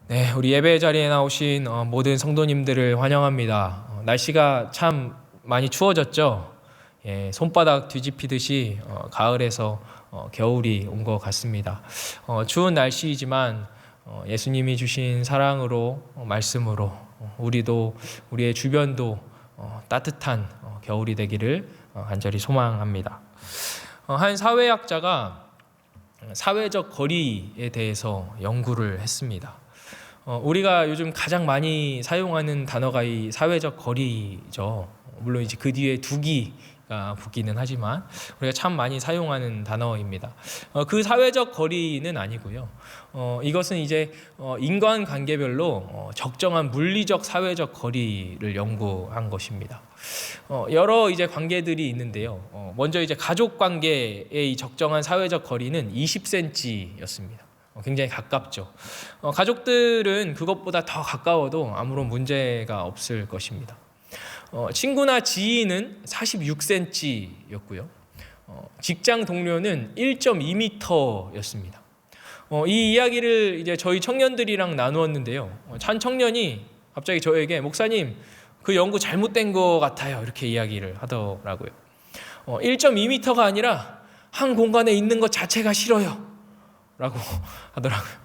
네, 우리 예배 자리에 나오신 모든 성도님들을 환영합니다. 날씨가 참 많이 추워졌죠. 예, 손바닥 뒤집히듯이 가을에서 겨울이 온 것 같습니다. 추운 날씨이지만 예수님이 주신 사랑으로 말씀으로 우리도 우리의 주변도 따뜻한 겨울이 되기를 간절히 소망합니다. 한 사회학자가 사회적 거리에 대해서 연구를 했습니다. 우리가 요즘 가장 많이 사용하는 단어가 이 사회적 거리죠. 물론 이제 그 뒤에 두기가 붙기는 하지만 우리가 참 많이 사용하는 단어입니다. 그 사회적 거리는 아니고요. 이것은 이제 인간 관계별로 적정한 물리적 사회적 거리를 연구한 것입니다. 여러 이제 관계들이 있는데요. 먼저 이제 가족 관계의 이 적정한 사회적 거리는 20cm였습니다. 굉장히 가깝죠. 가족들은 그것보다 더 가까워도 아무런 문제가 없을 것입니다. 친구나 지인은 46cm였고요. 직장 동료는 1.2m였습니다. 이 이야기를 이제 저희 청년들이랑 나누었는데요. 한 청년이 갑자기 저에게 목사님 그 연구 잘못된 것 같아요 이렇게 이야기를 하더라고요. 1.2m가 아니라 한 공간에 있는 것 자체가 싫어요 라고 하더라고요.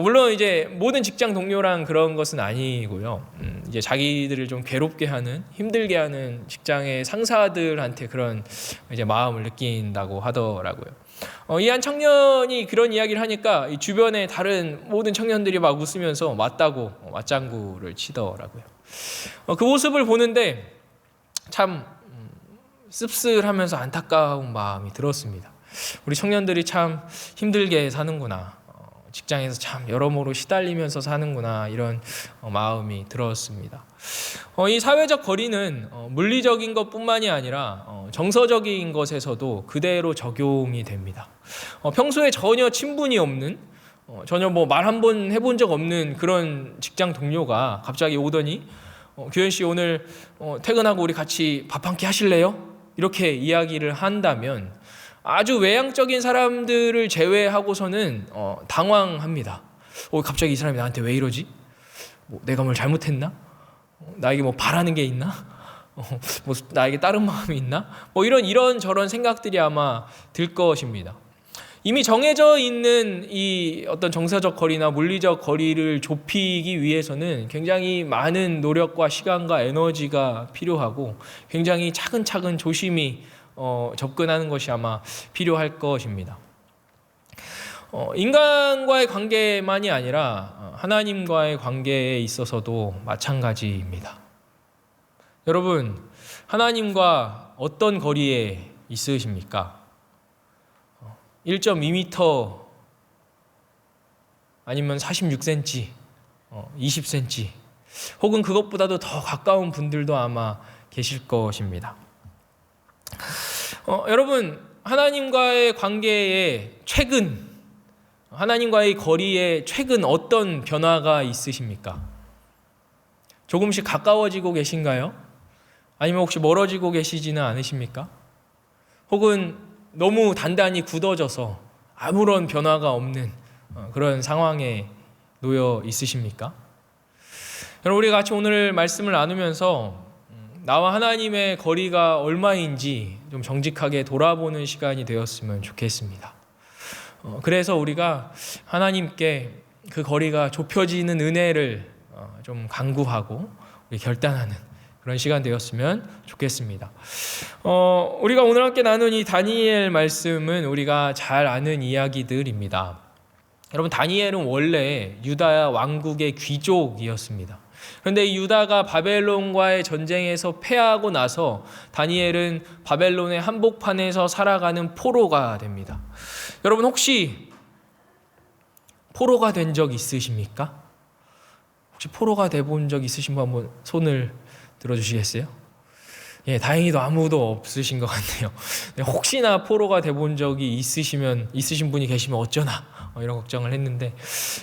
물론 이제 모든 직장 동료랑 그런 것은 아니고요. 이제 자기들을 좀 괴롭게 하는, 힘들게 하는 직장의 상사들한테 그런 이제 마음을 느낀다고 하더라고요. 이 한 청년이 그런 이야기를 하니까 이 주변의 다른 모든 청년들이 막 웃으면서 맞다고 맞장구를 치더라고요. 그 모습을 보는데 참 씁쓸하면서 안타까운 마음이 들었습니다. 우리 청년들이 참 힘들게 사는구나. 직장에서 참 여러모로 시달리면서 사는구나. 이런 마음이 들었습니다. 이 사회적 거리는 물리적인 것뿐만이 아니라 정서적인 것에서도 그대로 적용이 됩니다. 평소에 전혀 친분이 없는 전혀 뭐 말 한 번 해본 적 없는 그런 직장 동료가 갑자기 오더니 규현 씨 오늘 퇴근하고 우리 같이 밥 한 끼 하실래요? 이렇게 이야기를 한다면 아주 외향적인 사람들을 제외하고서는 당황합니다. 갑자기 이 사람이 나한테 왜 이러지? 내가 뭘 잘못했나? 나에게 뭐 바라는 게 있나? 뭐 나에게 다른 마음이 있나? 이런 저런 생각들이 아마 들 것입니다. 이미 정해져 있는 이 어떤 정서적 거리나 물리적 거리를 좁히기 위해서는 굉장히 많은 노력과 시간과 에너지가 필요하고 굉장히 차근차근 조심히 접근하는 것이 아마 필요할 것입니다. 인간과의 관계만이 아니라 하나님과의 관계에 있어서도 마찬가지입니다. 여러분, 하나님과 어떤 거리에 있으십니까? 1.2m 아니면 46cm, 20cm 혹은 그것보다도 더 가까운 분들도 아마 계실 것입니다. 여러분, 하나님과의 관계에 최근, 하나님과의 거리에 최근 어떤 변화가 있으십니까? 조금씩 가까워지고 계신가요? 아니면 혹시 멀어지고 계시지는 않으십니까? 혹은 너무 단단히 굳어져서 아무런 변화가 없는 그런 상황에 놓여 있으십니까? 여러분, 우리 같이 오늘 말씀을 나누면서 나와 하나님의 거리가 얼마인지 좀 정직하게 돌아보는 시간이 되었으면 좋겠습니다. 그래서 우리가 하나님께 그 거리가 좁혀지는 은혜를 좀 간구하고 우리 결단하는 그런 시간 되었으면 좋겠습니다. 우리가 오늘 함께 나눈 이 다니엘 말씀은 우리가 잘 아는 이야기들입니다. 여러분, 다니엘은 원래 유다 왕국의 귀족이었습니다. 그런데 이 유다가 바벨론과의 전쟁에서 패하고 나서 다니엘은 바벨론의 한복판에서 살아가는 포로가 됩니다. 여러분, 혹시 포로가 된 적 있으십니까? 혹시 포로가 돼본 적 있으신 분 한번 손을 들어주시겠어요? 예, 다행히도 아무도 없으신 것 같네요. 혹시나 포로가 돼본 적이 있으신 분이 계시면 어쩌나 이런 걱정을 했는데,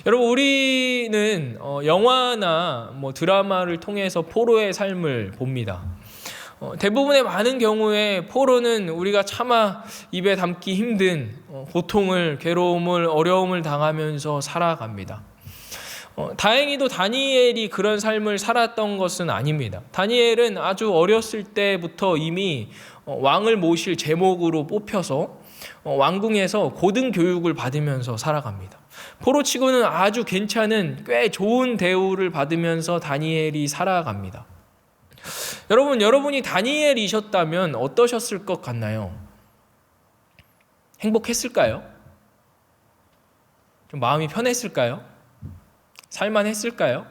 여러분, 우리는 영화나 드라마를 통해서 포로의 삶을 봅니다. 대부분의 많은 경우에 포로는 우리가 차마 입에 담기 힘든 고통을, 괴로움을, 어려움을 당하면서 살아갑니다. 다행히도 다니엘이 그런 삶을 살았던 것은 아닙니다. 다니엘은 아주 어렸을 때부터 이미 왕을 모실 제목으로 뽑혀서 왕궁에서 고등 교육을 받으면서 살아갑니다. 포로치고는 아주 괜찮은 꽤 좋은 대우를 받으면서 다니엘이 살아갑니다. 여러분이 다니엘이셨다면 어떠셨을 것 같나요? 행복했을까요? 좀 마음이 편했을까요? 살만했을까요?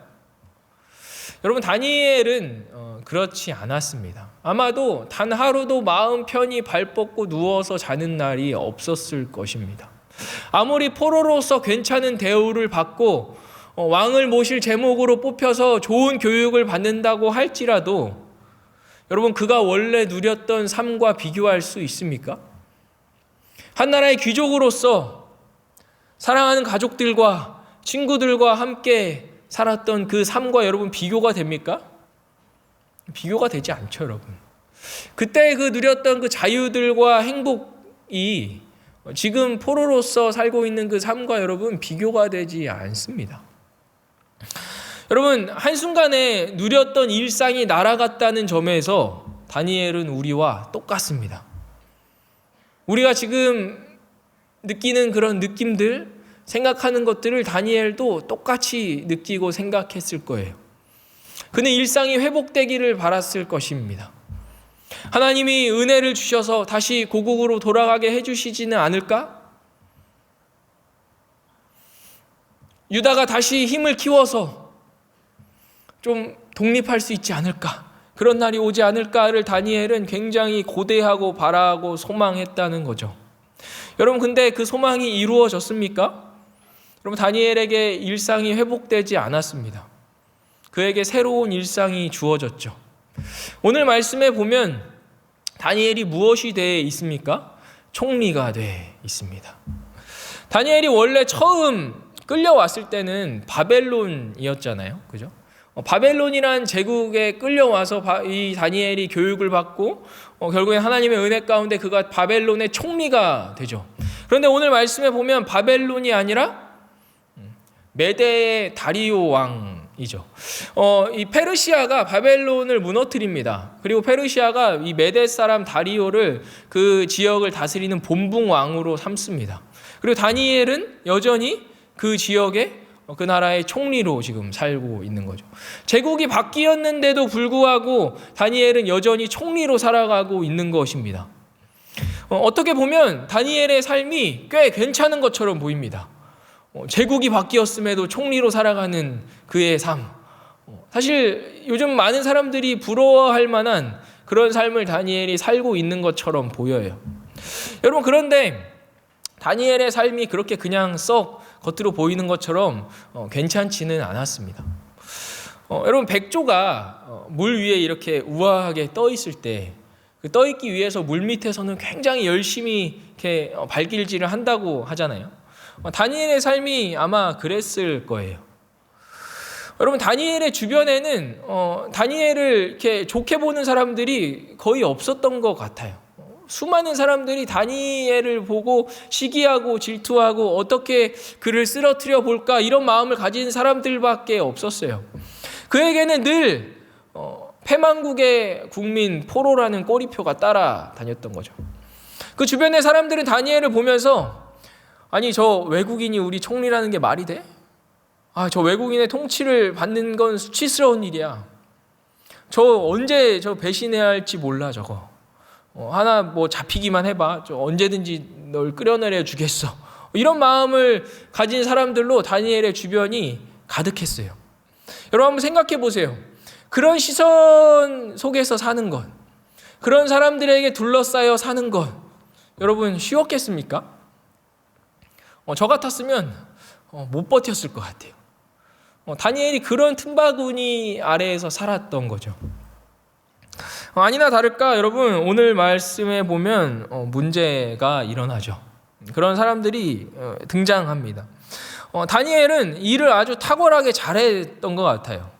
여러분, 다니엘은 그렇지 않았습니다. 아마도 단 하루도 마음 편히 발 뻗고 누워서 자는 날이 없었을 것입니다. 아무리 포로로서 괜찮은 대우를 받고 왕을 모실 제목으로 뽑혀서 좋은 교육을 받는다고 할지라도 여러분, 그가 원래 누렸던 삶과 비교할 수 있습니까? 한 나라의 귀족으로서 사랑하는 가족들과 친구들과 함께 살았던 그 삶과 여러분 비교가 됩니까? 비교가 되지 않죠, 여러분. 그때 그 누렸던 그 자유들과 행복이 지금 포로로서 살고 있는 그 삶과 여러분 비교가 되지 않습니다. 여러분, 한순간에 누렸던 일상이 날아갔다는 점에서 다니엘은 우리와 똑같습니다. 우리가 지금 느끼는 그런 느낌들, 생각하는 것들을 다니엘도 똑같이 느끼고 생각했을 거예요. 그는 일상이 회복되기를 바랐을 것입니다. 하나님이 은혜를 주셔서 다시 고국으로 돌아가게 해주시지는 않을까? 유다가 다시 힘을 키워서 좀 독립할 수 있지 않을까? 그런 날이 오지 않을까를 다니엘은 굉장히 고대하고 바라고 소망했다는 거죠. 여러분, 근데 그 소망이 이루어졌습니까? 여러분, 다니엘에게 일상이 회복되지 않았습니다. 그에게 새로운 일상이 주어졌죠. 오늘 말씀에 보면 다니엘이 무엇이 되어 있습니까? 총리가 되어 있습니다. 다니엘이 원래 처음 끌려왔을 때는 바벨론이었잖아요. 그죠? 바벨론이란 제국에 끌려와서 이 다니엘이 교육을 받고 결국엔 하나님의 은혜 가운데 그가 바벨론의 총리가 되죠. 그런데 오늘 말씀에 보면 바벨론이 아니라 메대의 다리오 왕이죠. 이 페르시아가 바벨론을 무너뜨립니다. 그리고 페르시아가 이 메대 사람 다리오를 그 지역을 다스리는 본붕 왕으로 삼습니다. 그리고 다니엘은 여전히 그 지역의 그 나라의 총리로 지금 살고 있는 거죠. 제국이 바뀌었는데도 불구하고 다니엘은 여전히 총리로 살아가고 있는 것입니다. 어떻게 보면 다니엘의 삶이 꽤 괜찮은 것처럼 보입니다. 제국이 바뀌었음에도 총리로 살아가는 그의 삶. 사실 요즘 많은 사람들이 부러워할 만한 그런 삶을 다니엘이 살고 있는 것처럼 보여요. 여러분, 그런데 다니엘의 삶이 그렇게 그냥 썩 겉으로 보이는 것처럼 괜찮지는 않았습니다. 여러분, 백조가 물 위에 이렇게 우아하게 떠 있을 때 그 떠 있기 위해서 물 밑에서는 굉장히 열심히 이렇게 발길질을 한다고 하잖아요. 다니엘의 삶이 아마 그랬을 거예요. 여러분, 다니엘의 주변에는 다니엘을 이렇게 좋게 보는 사람들이 거의 없었던 것 같아요. 수많은 사람들이 다니엘을 보고 시기하고 질투하고 어떻게 그를 쓰러뜨려 볼까 이런 마음을 가진 사람들밖에 없었어요. 그에게는 늘 패망국의 국민 포로라는 꼬리표가 따라다녔던 거죠. 그 주변의 사람들은 다니엘을 보면서 아니, 저 외국인이 우리 총리라는 게 말이 돼? 저 외국인의 통치를 받는 건 수치스러운 일이야. 저 언제 저 배신해야 할지 몰라. 저거 하나 뭐 잡히기만 해봐. 저 언제든지 널 끌어내려 주겠어. 이런 마음을 가진 사람들로 다니엘의 주변이 가득했어요. 여러분, 한번 생각해 보세요. 그런 시선 속에서 사는 것, 그런 사람들에게 둘러싸여 사는 것, 여러분 쉬웠겠습니까? 저 같았으면 못 버텼을 것 같아요. 다니엘이 그런 틈바구니 아래에서 살았던 거죠. 아니나 다를까 여러분, 오늘 말씀에 보면 문제가 일어나죠. 그런 사람들이 등장합니다. 다니엘은 일을 아주 탁월하게 잘했던 것 같아요.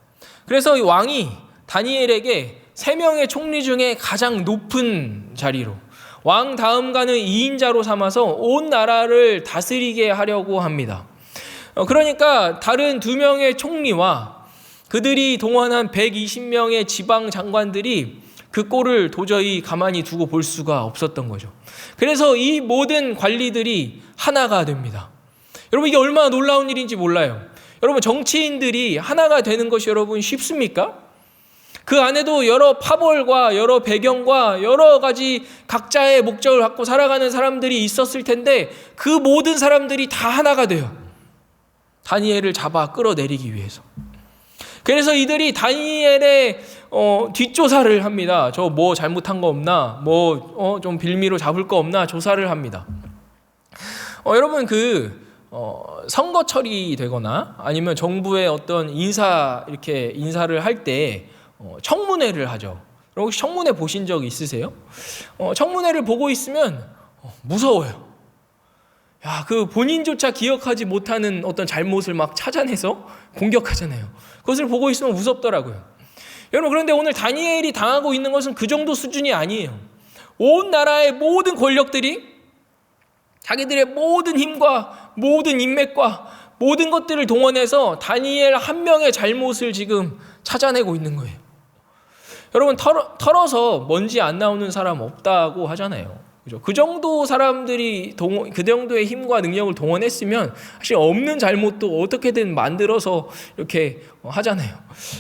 그래서 이 왕이 다니엘에게 3명의 총리 중에 가장 높은 자리로, 왕 다음 가는 2인자로 삼아서 온 나라를 다스리게 하려고 합니다. 그러니까 다른 2명의 총리와 그들이 동원한 120명의 지방 장관들이 그 꼴을 도저히 가만히 두고 볼 수가 없었던 거죠. 그래서 이 모든 관리들이 하나가 됩니다. 여러분, 이게 얼마나 놀라운 일인지 몰라요. 여러분, 정치인들이 하나가 되는 것이 여러분 쉽습니까? 그 안에도 여러 파벌과 여러 배경과 여러 가지 각자의 목적을 갖고 살아가는 사람들이 있었을 텐데 그 모든 사람들이 다 하나가 돼요. 다니엘을 잡아 끌어내리기 위해서. 그래서 이들이 다니엘의 뒷조사를 합니다. 저 뭐 잘못한 거 없나? 뭐 좀 빌미로 잡을 거 없나? 조사를 합니다. 여러분, 선거 처리되거나 아니면 정부의 어떤 인사를 할 때 청문회를 하죠. 혹시 청문회 보신 적 있으세요? 청문회를 보고 있으면 무서워요. 그 본인조차 기억하지 못하는 어떤 잘못을 막 찾아내서 공격하잖아요. 그것을 보고 있으면 무섭더라고요. 여러분, 그런데 오늘 다니엘이 당하고 있는 것은 그 정도 수준이 아니에요. 온 나라의 모든 권력들이 자기들의 모든 힘과 모든 인맥과 모든 것들을 동원해서 다니엘 한 명의 잘못을 지금 찾아내고 있는 거예요. 여러분, 털어서 먼지 안 나오는 사람 없다고 하잖아요. 그죠? 그 정도 사람들이 그 정도의 힘과 능력을 동원했으면 사실 없는 잘못도 어떻게든 만들어서 이렇게 하잖아요.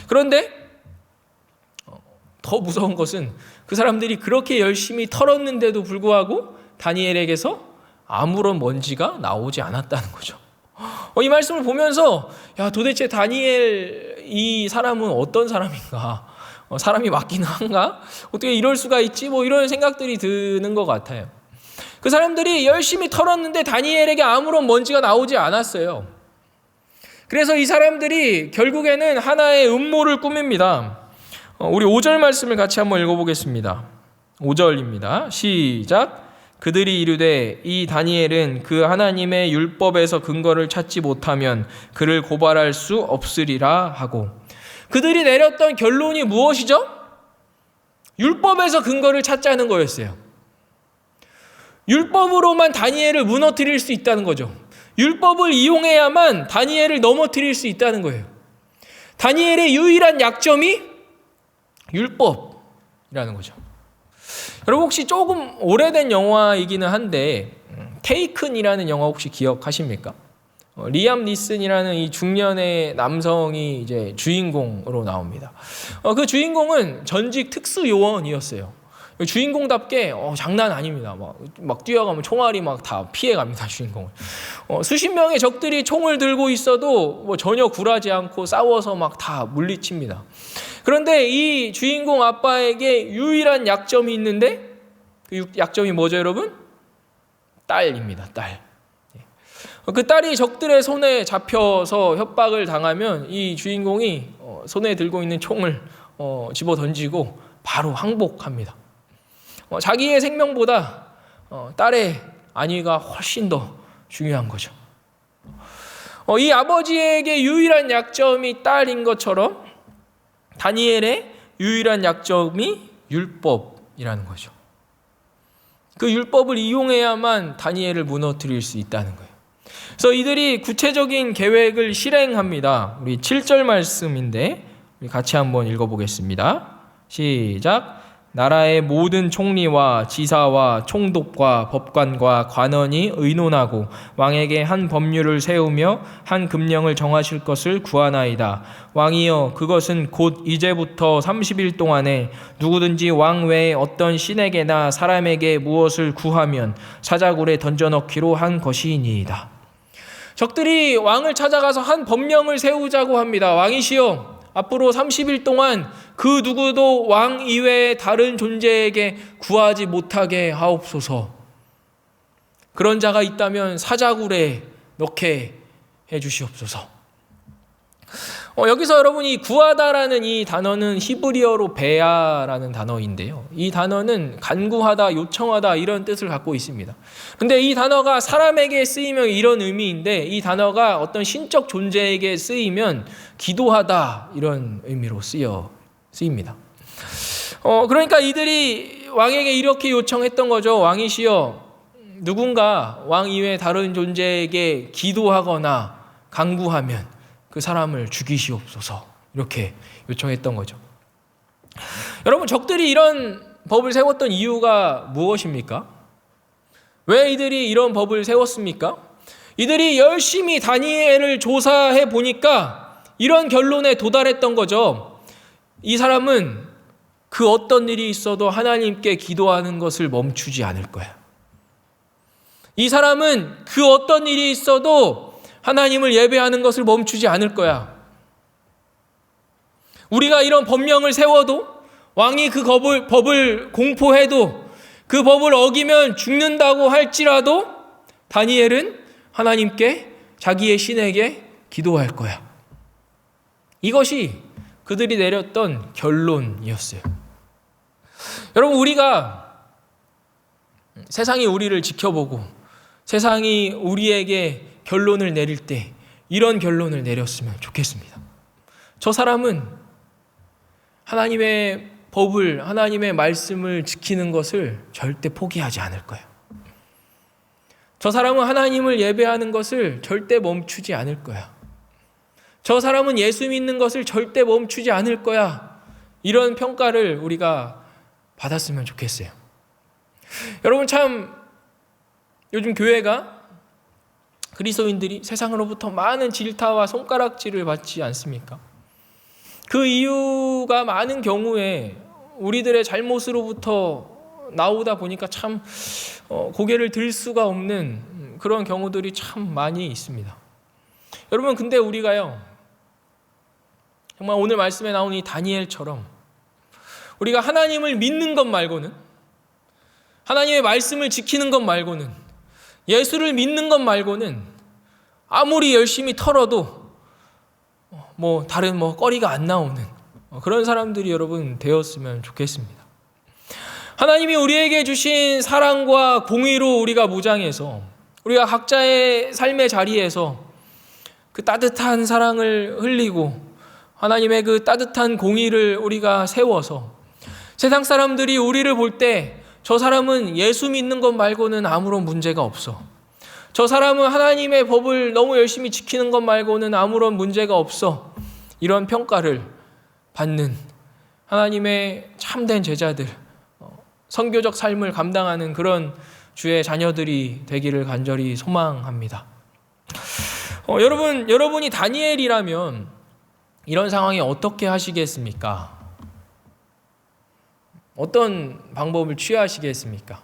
그런데 더 무서운 것은 그 사람들이 그렇게 열심히 털었는데도 불구하고 다니엘에게서 아무런 먼지가 나오지 않았다는 거죠. 이 말씀을 보면서 도대체 다니엘 이 사람은 어떤 사람인가? 사람이 맞긴 한가? 어떻게 이럴 수가 있지? 이런 생각들이 드는 것 같아요. 그 사람들이 열심히 털었는데 다니엘에게 아무런 먼지가 나오지 않았어요. 그래서 이 사람들이 결국에는 하나의 음모를 꾸밉니다. 우리 5절 말씀을 같이 한번 읽어보겠습니다. 5절입니다. 시작. 그들이 이르되 이 다니엘은 그 하나님의 율법에서 근거를 찾지 못하면 그를 고발할 수 없으리라 하고, 그들이 내렸던 결론이 무엇이죠? 율법에서 근거를 찾자는 거였어요. 율법으로만 다니엘을 무너뜨릴 수 있다는 거죠. 율법을 이용해야만 다니엘을 넘어뜨릴 수 있다는 거예요. 다니엘의 유일한 약점이 율법이라는 거죠. 여러분, 혹시 조금 오래된 영화이기는 한데 테이큰이라는 영화 혹시 기억하십니까? 리암 니슨이라는 이 중년의 남성이 이제 주인공으로 나옵니다. 그 주인공은 전직 특수요원이었어요. 주인공답게 장난 아닙니다. 막 뛰어가면 총알이 막 다 피해갑니다, 주인공을. 수십 명의 적들이 총을 들고 있어도 전혀 굴하지 않고 싸워서 막 다 물리칩니다. 그런데 이 주인공 아빠에게 유일한 약점이 있는데 그 약점이 뭐죠, 여러분? 딸입니다, 딸. 그 딸이 적들의 손에 잡혀서 협박을 당하면 이 주인공이 손에 들고 있는 총을 집어 던지고 바로 항복합니다. 자기의 생명보다 딸의 안위가 훨씬 더 중요한 거죠. 이 아버지에게 유일한 약점이 딸인 것처럼 다니엘의 유일한 약점이 율법이라는 거죠. 그 율법을 이용해야만 다니엘을 무너뜨릴 수 있다는 거예요. 그래서 이들이 구체적인 계획을 실행합니다. 우리 7절 말씀인데 우리 같이 한번 읽어보겠습니다. 시작. 나라의 모든 총리와 지사와 총독과 법관과 관원이 의논하고 왕에게 한 법률을 세우며 한 금령을 정하실 것을 구하나이다. 왕이여, 그것은 곧 이제부터 30일 동안에 누구든지 왕 외에 어떤 신에게나 사람에게 무엇을 구하면 사자굴에 던져넣기로 한 것이니이다. 적들이 왕을 찾아가서 한 법령을 세우자고 합니다. 왕이시여, 앞으로 30일 동안 그 누구도 왕 이외의 다른 존재에게 구하지 못하게 하옵소서. 그런 자가 있다면 사자굴에 넣게 해주시옵소서. 여기서 여러분이 구하다라는 이 단어는 히브리어로 베아라는 단어인데요. 이 단어는 간구하다, 요청하다 이런 뜻을 갖고 있습니다. 근데 이 단어가 사람에게 쓰이면 이런 의미인데 이 단어가 어떤 신적 존재에게 쓰이면 기도하다 이런 의미로 쓰입니다. 그러니까 이들이 왕에게 이렇게 요청했던 거죠. 왕이시여, 누군가 왕 이외의 다른 존재에게 기도하거나 간구하면 그 사람을 죽이시옵소서 이렇게 요청했던 거죠. 여러분, 적들이 이런 법을 세웠던 이유가 무엇입니까? 왜 이들이 이런 법을 세웠습니까? 이들이 열심히 다니엘을 조사해 보니까 이런 결론에 도달했던 거죠. 이 사람은 그 어떤 일이 있어도 하나님께 기도하는 것을 멈추지 않을 거야. 이 사람은 그 어떤 일이 있어도 하나님을 예배하는 것을 멈추지 않을 거야. 우리가 이런 법령을 세워도, 왕이 그 법을 공포해도, 그 법을 어기면 죽는다고 할지라도 다니엘은 하나님께, 자기의 신에게 기도할 거야. 이것이 그들이 내렸던 결론이었어요. 여러분, 우리가 세상이 우리를 지켜보고 세상이 우리에게 결론을 내릴 때 이런 결론을 내렸으면 좋겠습니다. 저 사람은 하나님의 법을, 하나님의 말씀을 지키는 것을 절대 포기하지 않을 거야. 저 사람은 하나님을 예배하는 것을 절대 멈추지 않을 거야. 저 사람은 예수 믿는 것을 절대 멈추지 않을 거야. 이런 평가를 우리가 받았으면 좋겠어요. 여러분, 참 요즘 교회가, 그리스도인들이 세상으로부터 많은 질타와 손가락질을 받지 않습니까? 그 이유가 많은 경우에 우리들의 잘못으로부터 나오다 보니까 참 고개를 들 수가 없는 그런 경우들이 참 많이 있습니다. 여러분, 근데 우리가요, 정말 오늘 말씀에 나온 이 다니엘처럼 우리가 하나님을 믿는 것 말고는, 하나님의 말씀을 지키는 것 말고는, 예수를 믿는 것 말고는 아무리 열심히 털어도 다른 거리가 안 나오는 그런 사람들이 여러분 되었으면 좋겠습니다. 하나님이 우리에게 주신 사랑과 공의로 우리가 무장해서 우리가 각자의 삶의 자리에서 그 따뜻한 사랑을 흘리고 하나님의 그 따뜻한 공의를 우리가 세워서 세상 사람들이 우리를 볼 때 저 사람은 예수 믿는 것 말고는 아무런 문제가 없어. 저 사람은 하나님의 법을 너무 열심히 지키는 것 말고는 아무런 문제가 없어. 이런 평가를 받는 하나님의 참된 제자들, 선교적 삶을 감당하는 그런 주의 자녀들이 되기를 간절히 소망합니다. 여러분이 다니엘이라면 이런 상황에 어떻게 하시겠습니까? 어떤 방법을 취하시겠습니까?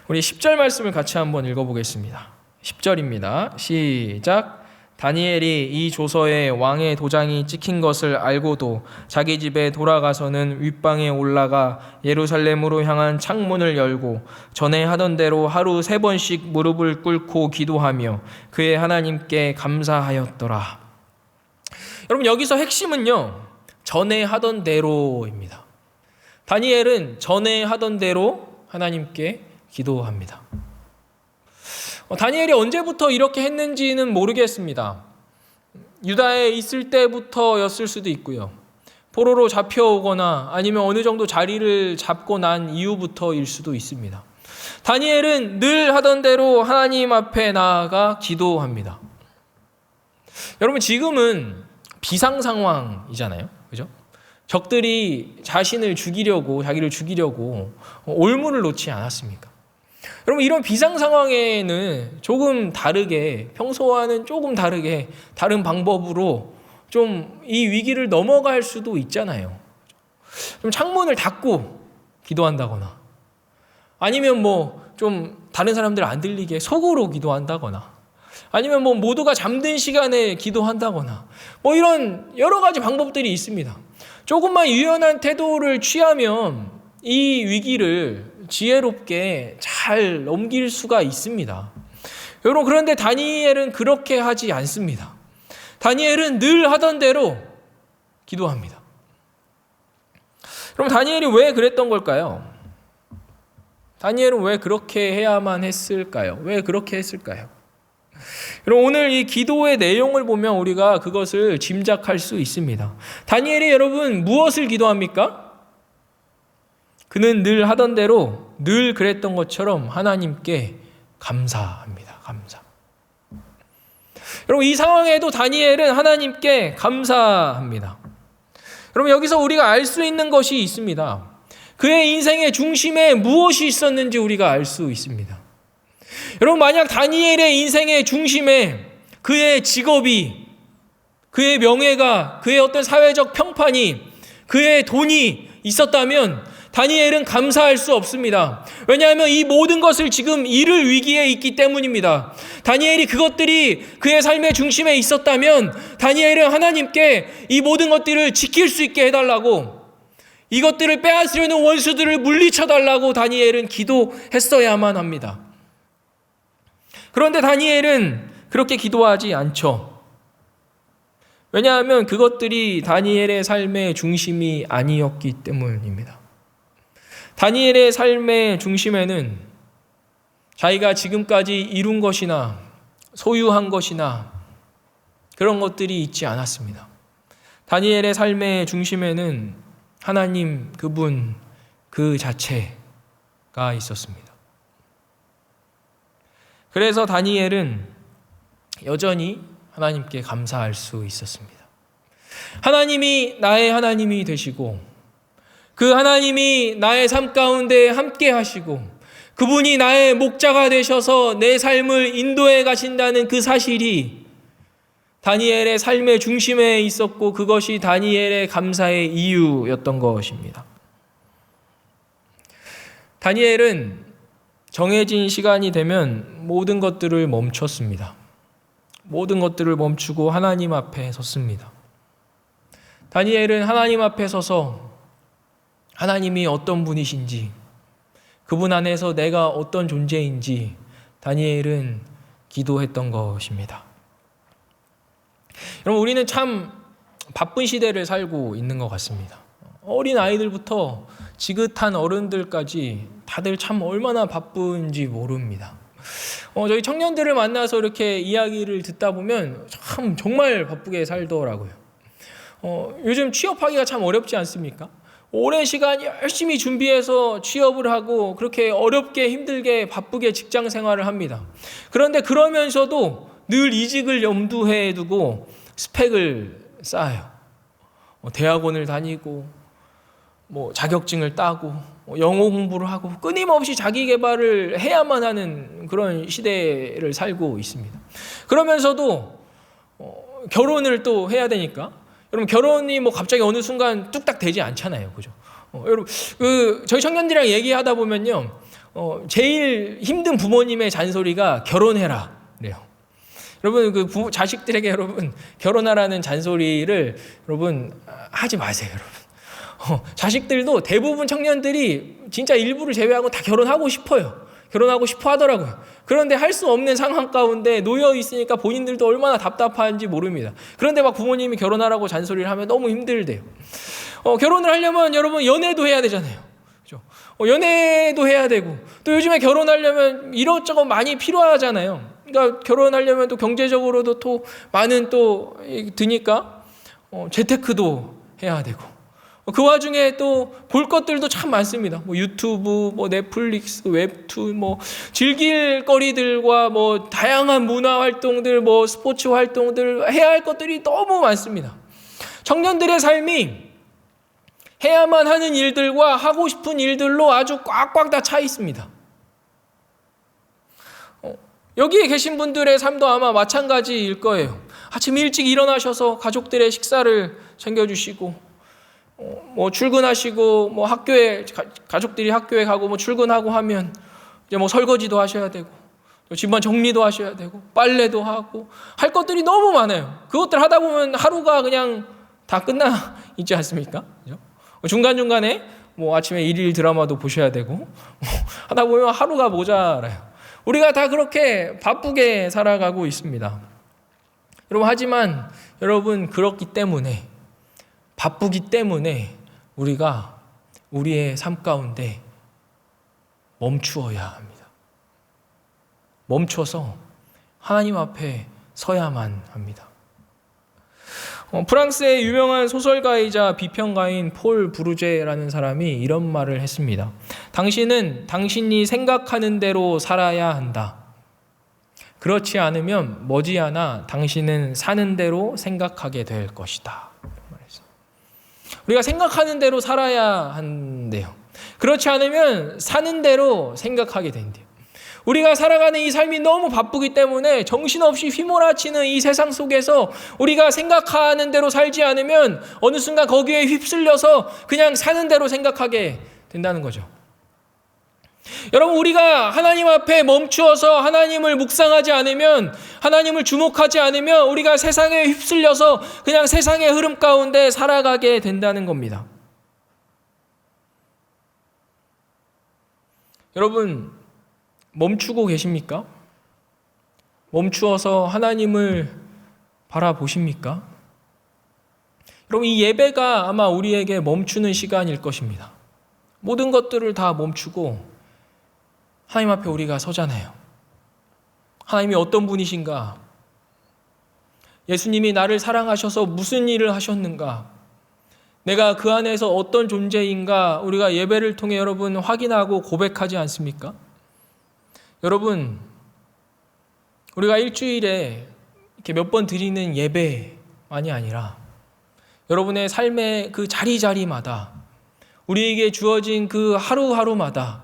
우리 10절 말씀을 같이 한번 읽어보겠습니다. 10절입니다. 시작. 다니엘이 이 조서에 왕의 도장이 찍힌 것을 알고도 자기 집에 돌아가서는 윗방에 올라가 예루살렘으로 향한 창문을 열고 전에 하던 대로 하루 3번씩 무릎을 꿇고 기도하며 그의 하나님께 감사하였더라. 여러분, 여기서 핵심은요, 전에 하던 대로입니다. 다니엘은 전에 하던 대로 하나님께 기도합니다. 다니엘이 언제부터 이렇게 했는지는 모르겠습니다. 유다에 있을 때부터였을 수도 있고요. 포로로 잡혀오거나 아니면 어느 정도 자리를 잡고 난 이후부터일 수도 있습니다. 다니엘은 늘 하던 대로 하나님 앞에 나아가 기도합니다. 여러분, 지금은 비상 상황이잖아요. 그죠? 적들이 자기를 죽이려고 올무를 놓지 않았습니까? 여러분, 이런 비상 상황에는 조금 다르게, 평소와는 조금 다르게 다른 방법으로 좀 이 위기를 넘어갈 수도 있잖아요. 좀 창문을 닫고 기도한다거나 아니면 좀 다른 사람들 안 들리게 속으로 기도한다거나 아니면 모두가 잠든 시간에 기도한다거나 이런 여러 가지 방법들이 있습니다. 조금만 유연한 태도를 취하면 이 위기를 지혜롭게 잘 넘길 수가 있습니다. 여러분, 그런데 다니엘은 그렇게 하지 않습니다. 다니엘은 늘 하던 대로 기도합니다. 그럼 다니엘이 왜 그랬던 걸까요? 다니엘은 왜 그렇게 해야만 했을까요? 왜 그렇게 했을까요? 여러분, 오늘 이 기도의 내용을 보면 우리가 그것을 짐작할 수 있습니다. 다니엘이 여러분 무엇을 기도합니까? 그는 늘 하던 대로 늘 그랬던 것처럼 하나님께 감사합니다. 감사. 여러분, 이 상황에도 다니엘은 하나님께 감사합니다. 여러분, 여기서 우리가 알 수 있는 것이 있습니다. 그의 인생의 중심에 무엇이 있었는지 우리가 알 수 있습니다. 여러분, 만약 다니엘의 인생의 중심에 그의 직업이, 그의 명예가, 그의 어떤 사회적 평판이, 그의 돈이 있었다면 다니엘은 감사할 수 없습니다. 왜냐하면 이 모든 것을 지금 잃을 위기에 있기 때문입니다. 다니엘이 그것들이 그의 삶의 중심에 있었다면 다니엘은 하나님께 이 모든 것들을 지킬 수 있게 해달라고, 이것들을 빼앗으려는 원수들을 물리쳐달라고 다니엘은 기도했어야만 합니다. 그런데 다니엘은 그렇게 기도하지 않죠. 왜냐하면 그것들이 다니엘의 삶의 중심이 아니었기 때문입니다. 다니엘의 삶의 중심에는 자기가 지금까지 이룬 것이나 소유한 것이나 그런 것들이 있지 않았습니다. 다니엘의 삶의 중심에는 하나님, 그분 그 자체가 있었습니다. 그래서 다니엘은 여전히 하나님께 감사할 수 있었습니다. 하나님이 나의 하나님이 되시고, 그 하나님이 나의 삶 가운데 함께 하시고, 그분이 나의 목자가 되셔서 내 삶을 인도해 가신다는 그 사실이 다니엘의 삶의 중심에 있었고, 그것이 다니엘의 감사의 이유였던 것입니다. 다니엘은 정해진 시간이 되면 모든 것들을 멈췄습니다. 모든 것들을 멈추고 하나님 앞에 섰습니다. 다니엘은 하나님 앞에 서서 하나님이 어떤 분이신지, 그분 안에서 내가 어떤 존재인지 다니엘은 기도했던 것입니다. 여러분, 우리는 참 바쁜 시대를 살고 있는 것 같습니다. 어린 아이들부터 지긋한 어른들까지 다들 참 얼마나 바쁜지 모릅니다. 저희 청년들을 만나서 이렇게 이야기를 듣다 보면 참 정말 바쁘게 살더라고요. 요즘 취업하기가 참 어렵지 않습니까? 오랜 시간 열심히 준비해서 취업을 하고 그렇게 어렵게 힘들게 바쁘게 직장 생활을 합니다. 그런데 그러면서도 늘 이직을 염두에 두고 스펙을 쌓아요. 대학원을 다니고 자격증을 따고 영어 공부를 하고 끊임없이 자기 개발을 해야만 하는 그런 시대를 살고 있습니다. 그러면서도 결혼을 또 해야 되니까, 여러분, 결혼이 갑자기 어느 순간 뚝딱 되지 않잖아요, 그죠? 여러분, 저희 청년들이랑 얘기하다 보면요, 제일 힘든 부모님의 잔소리가 결혼해라 그래요. 여러분, 자식들에게 여러분 결혼하라는 잔소리를 여러분 하지 마세요, 여러분. 자식들도 대부분 청년들이 진짜 일부를 제외하고 다 결혼하고 싶어요. 결혼하고 싶어 하더라고요. 그런데 할 수 없는 상황 가운데 놓여 있으니까 본인들도 얼마나 답답한지 모릅니다. 그런데 부모님이 결혼하라고 잔소리를 하면 너무 힘들대요. 결혼을 하려면 여러분 연애도 해야 되잖아요. 그렇죠? 연애도 해야 되고, 또 요즘에 결혼하려면 이것저것 많이 필요하잖아요. 그러니까 결혼하려면 또 경제적으로도 또 많은 또 드니까 재테크도 해야 되고, 그 와중에 또 볼 것들도 참 많습니다. 유튜브, 넷플릭스, 웹툰, 즐길 거리들과 다양한 문화 활동들, 스포츠 활동들, 해야 할 것들이 너무 많습니다. 청년들의 삶이 해야만 하는 일들과 하고 싶은 일들로 아주 꽉꽉 다 차 있습니다. 여기에 계신 분들의 삶도 아마 마찬가지일 거예요. 아침 일찍 일어나셔서 가족들의 식사를 챙겨주시고, 출근하시고, 학교에, 가족들이 학교에 가고, 출근하고 하면, 이제 설거지도 하셔야 되고, 집안 정리도 하셔야 되고, 빨래도 하고, 할 것들이 너무 많아요. 그것들 하다 보면 하루가 그냥 다 끝나 있지 않습니까? 그죠? 중간중간에, 아침에 일일 드라마도 보셔야 되고, 하다 보면 하루가 모자라요. 우리가 다 그렇게 바쁘게 살아가고 있습니다. 여러분, 하지만, 여러분, 그렇기 때문에, 바쁘기 때문에 우리가 우리의 삶 가운데 멈추어야 합니다. 멈춰서 하나님 앞에 서야만 합니다. 프랑스의 유명한 소설가이자 비평가인 폴 브루제라는 사람이 이런 말을 했습니다. 당신은 당신이 생각하는 대로 살아야 한다. 그렇지 않으면 머지않아 당신은 사는 대로 생각하게 될 것이다. 우리가 생각하는 대로 살아야 한대요. 그렇지 않으면 사는 대로 생각하게 된대요. 우리가 살아가는 이 삶이 너무 바쁘기 때문에 정신없이 휘몰아치는 이 세상 속에서 우리가 생각하는 대로 살지 않으면 어느 순간 거기에 휩쓸려서 그냥 사는 대로 생각하게 된다는 거죠. 여러분, 우리가 하나님 앞에 멈추어서 하나님을 묵상하지 않으면, 하나님을 주목하지 않으면 우리가 세상에 휩쓸려서 그냥 세상의 흐름 가운데 살아가게 된다는 겁니다. 여러분, 멈추고 계십니까? 멈추어서 하나님을 바라보십니까? 여러분, 이 예배가 아마 우리에게 멈추는 시간일 것입니다. 모든 것들을 다 멈추고 하나님 앞에 우리가 서잖아요. 하나님이 어떤 분이신가? 예수님이 나를 사랑하셔서 무슨 일을 하셨는가? 내가 그 안에서 어떤 존재인가? 우리가 예배를 통해 여러분 확인하고 고백하지 않습니까? 여러분, 우리가 일주일에 이렇게 몇 번 드리는 예배만이 아니라 여러분의 삶의 그 자리자리마다 우리에게 주어진 그 하루하루마다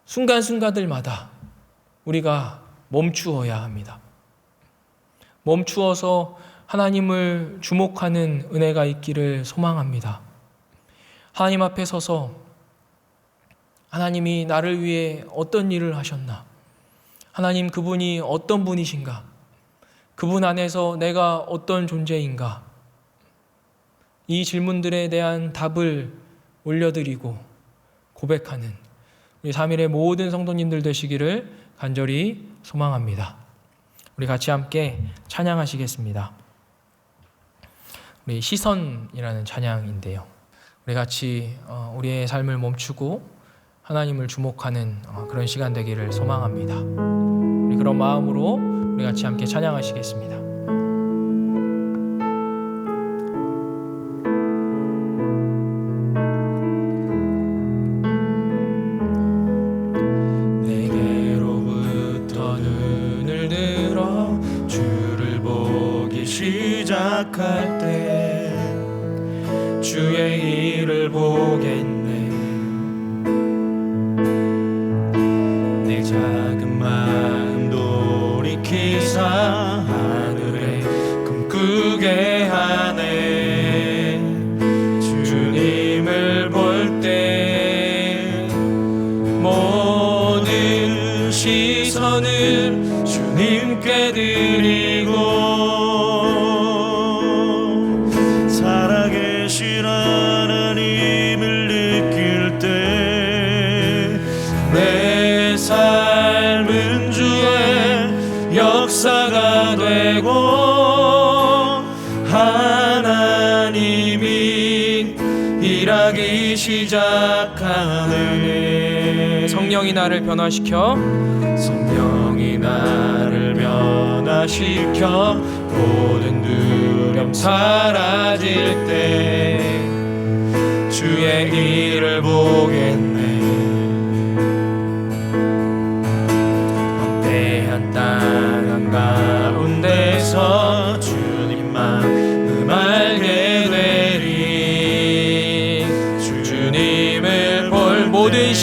순간순간들마다 우리가 멈추어야 합니다. 멈추어서 하나님을 주목하는 은혜가 있기를 소망합니다. 하나님 앞에 서서 하나님이 나를 위해 어떤 일을 하셨나? 하나님, 그분이 어떤 분이신가? 그분 안에서 내가 어떤 존재인가? 이 질문들에 대한 답을 올려드리고 고백하는 우리 3일의 모든 성도님들 되시기를 간절히 소망합니다. 우리 같이 함께 찬양하시겠습니다. 우리 시선이라는 찬양인데요. 우리 같이 우리의 삶을 멈추고 하나님을 주목하는 그런 시간 되기를 소망합니다. 우리 그런 마음으로 우리 같이 함께 찬양하시겠습니다. 내게로부터 눈을 들어 주를 보기 시작할 때 주의 일을 보겠네. 내 작은 마음 돌이키사 하늘에 꿈꾸게 하네. 주님을 볼 때 모든 시선을 주님께 드리고 살아계신 하나님을 느낄 때 내 삶은 주의 역사가 되고 하나님이 일하기 시작하네. 성령이 나를 변화시켜 성령이 나를 변화시켜 모든 두려움 사라질 때 주의 일을 보겠네. 험대한 땅 한가운데서 주님만 알게 되리. 주님을 볼 모든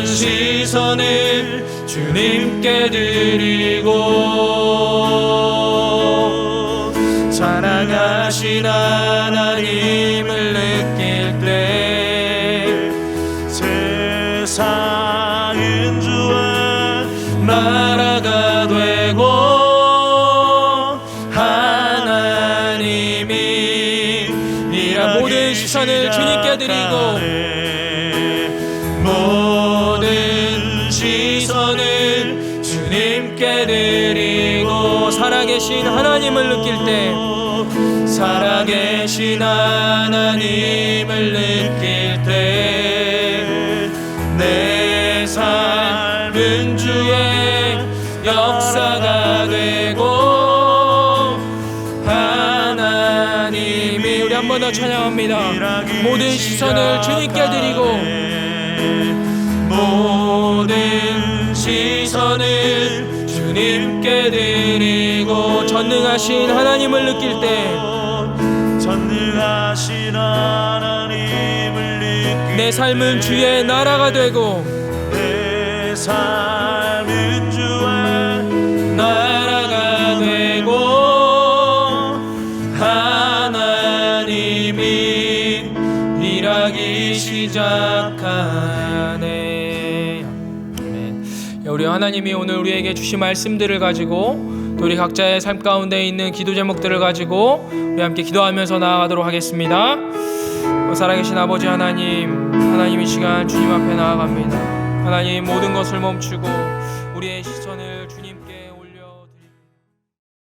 시선을 주님께 드리고 사랑하신 하나님을 느낄 때 세상은 주의 나라가 되고 하나님이 모든 시선을 주님께 드리고 모든 시선을 주님께 드리고 살아계신 하나님을 느낄 때 살아계신 하나님을 느낄 때 내 삶은 주의 역사가 되고 하나님이 우리 한 번 더 찬양합니다. 모든 시선을 주님께 드리고 모든 시선을 주님께 드리고 전능하신 하나님을 느낄 때 전능하신 하나님을 느끼 내 삶은 주의 나라가 되고 내 삶은 주의 나라가 되고 하나님이 일하기 시작하네. 아멘. 우리 하나님이 오늘 우리에게 주신 말씀들을 가지고 또 우리 각자의 삶 가운데 있는 기도 제목들을 가지고 우리 함께 기도하면서 나아가도록 하겠습니다. 살아계신 아버지 하나님 이 시간 주님 앞에 나아갑니다. 하나님 모든 것을 멈추고 우리의 시선